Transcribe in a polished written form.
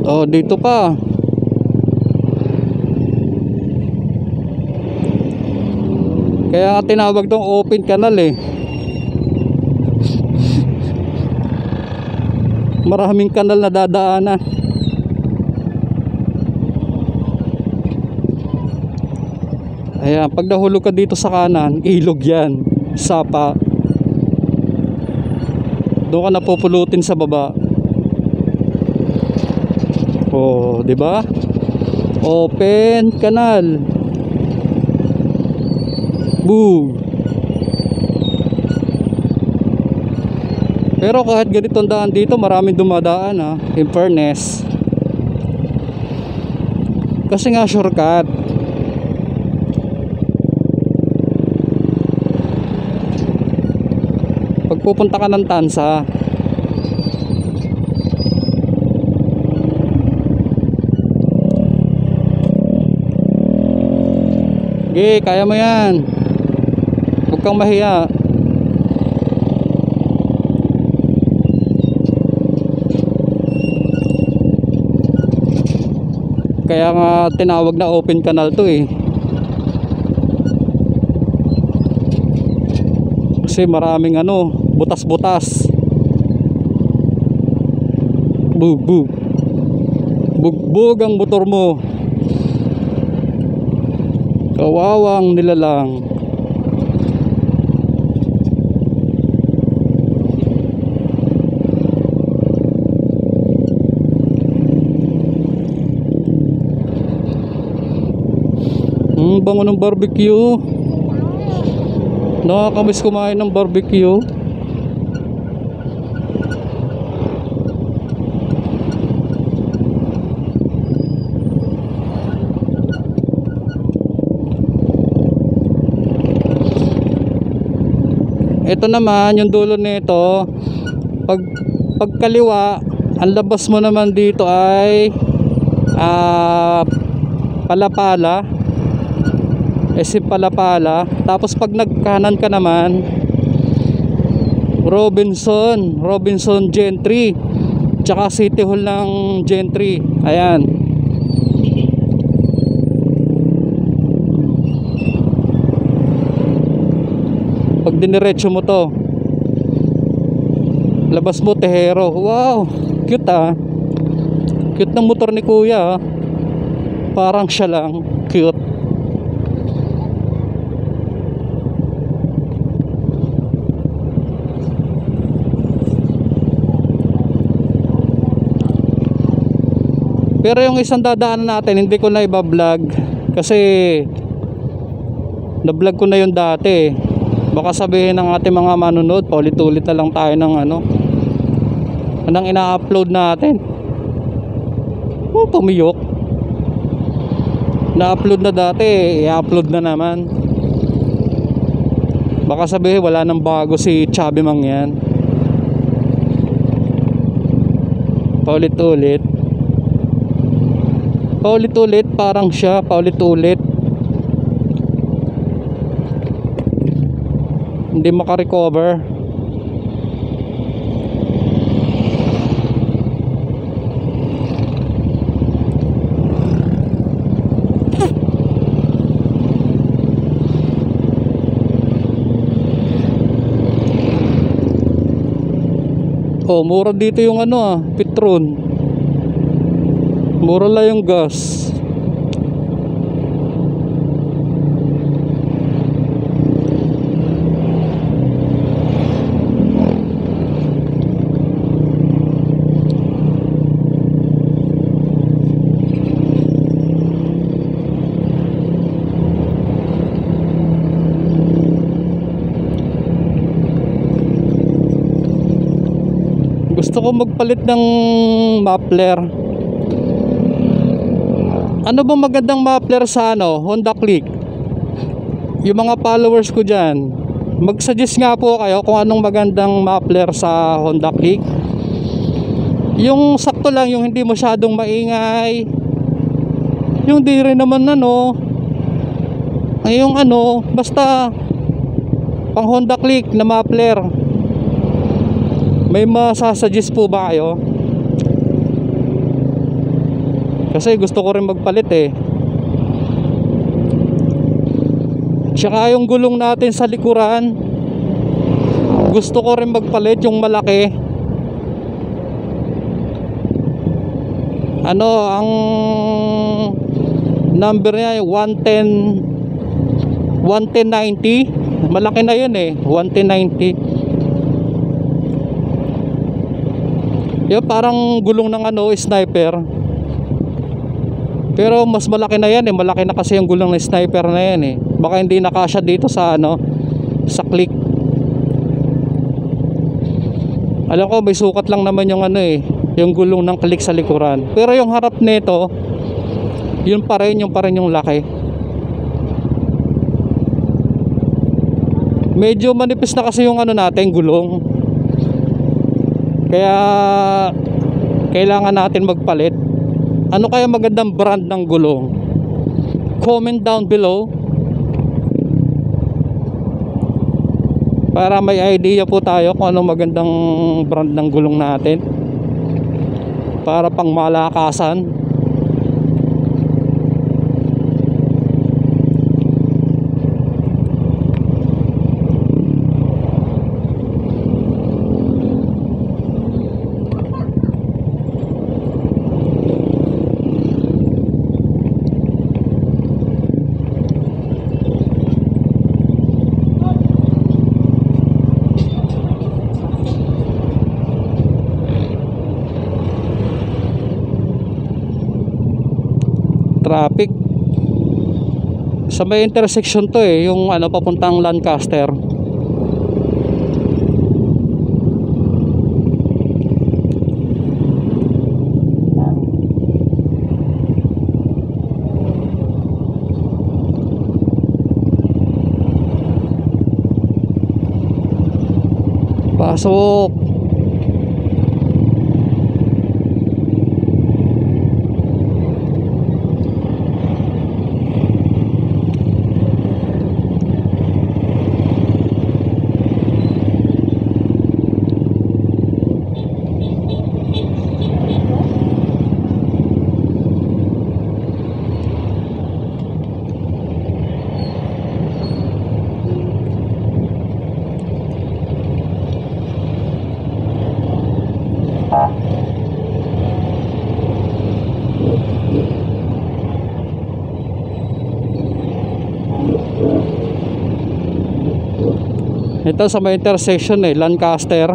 Oh, dito pa. Kaya tinawag tong open canal eh. Maraming kanal na dadaanan. Ayan, pag nahulog ka dito sa kanan, ilog yan, sapa. Doon ka napupulutin sa baba. Oh, di ba? Open canal. Boom. Pero kahit ganitong daan dito, maraming dumadaan ha, in fairness. Kasi nga shortcut. Pag pupunta ka ng Tansa, okay, kaya mo yan. Huwag kang mahiya. Kaya nga tinawag na open canal to eh. Kasi maraming ano, butas-butas. Bugbog. Bugbog ang motor mo. Kawawang nilalang. Bango ng barbecue. Nakakamiss kumain ng barbecue. Ito naman yung dulo nito. Pagkaliwa, ang labas mo naman dito ay Palapala. SM Palapala. Tapos pag nagkanan ka naman, Robinson Gentry, tsaka City Hall ng Gentry. Ayan. Pag diniretso mo to, labas mo Tejero. Wow, cute ah. Cute ng motor ni kuya ah. Parang siya lang, cute. Pero yung isang dadaanan natin, hindi ko na iba-vlog kasi na-vlog ko na yung dati. Baka sabihin ng ating mga manunod, paulit-ulit na lang tayo ng anong ina-upload natin. Pumiyok. Na-upload na dati, i-upload na naman. Baka sabihin wala nang bago si Chubby Mang yan. Paulit-ulit. Paulit-ulit, parang siya, paulit-ulit. Hindi makarecover. Oh, mura dito yung Petron. Mura lang yung gas. Gusto ko magpalit ng muffler. Ano bang magandang muffler sa Honda Click? Yung mga followers ko dyan, mag-suggest nga po kayo kung anong magandang muffler sa Honda Click. Yung sakto lang, yung hindi masyadong maingay, yung di rin naman yung basta pang Honda Click na muffler. May masasuggest po ba kayo? Kasi gusto ko rin magpalit eh. Tsaka yung gulong natin sa likuran, gusto ko rin magpalit yung malaki. Ano ang number niya? 110 11090. Malaki na yun eh, 11090. Yung parang gulong ng ano, sniper. Pero mas malaki na yan eh. Malaki na kasi yung gulong ng sniper na yan eh. Baka hindi nakasya dito sa ano, sa click. Alam ko may sukat lang naman yung ano eh, yung gulong ng click sa likuran. Pero yung harap nito, yun pa rin yung laki. Medyo manipis na kasi yung ano natin, gulong. Kaya kailangan natin magpalit. Ano kaya magandang brand ng gulong? Comment down below para may idea po tayo kung anong magandang brand ng gulong natin para pang malakasan. Traffic sa may intersection to eh, yung ano papuntang Lancaster. Pasok. Ito sa may intersection eh, Lancaster.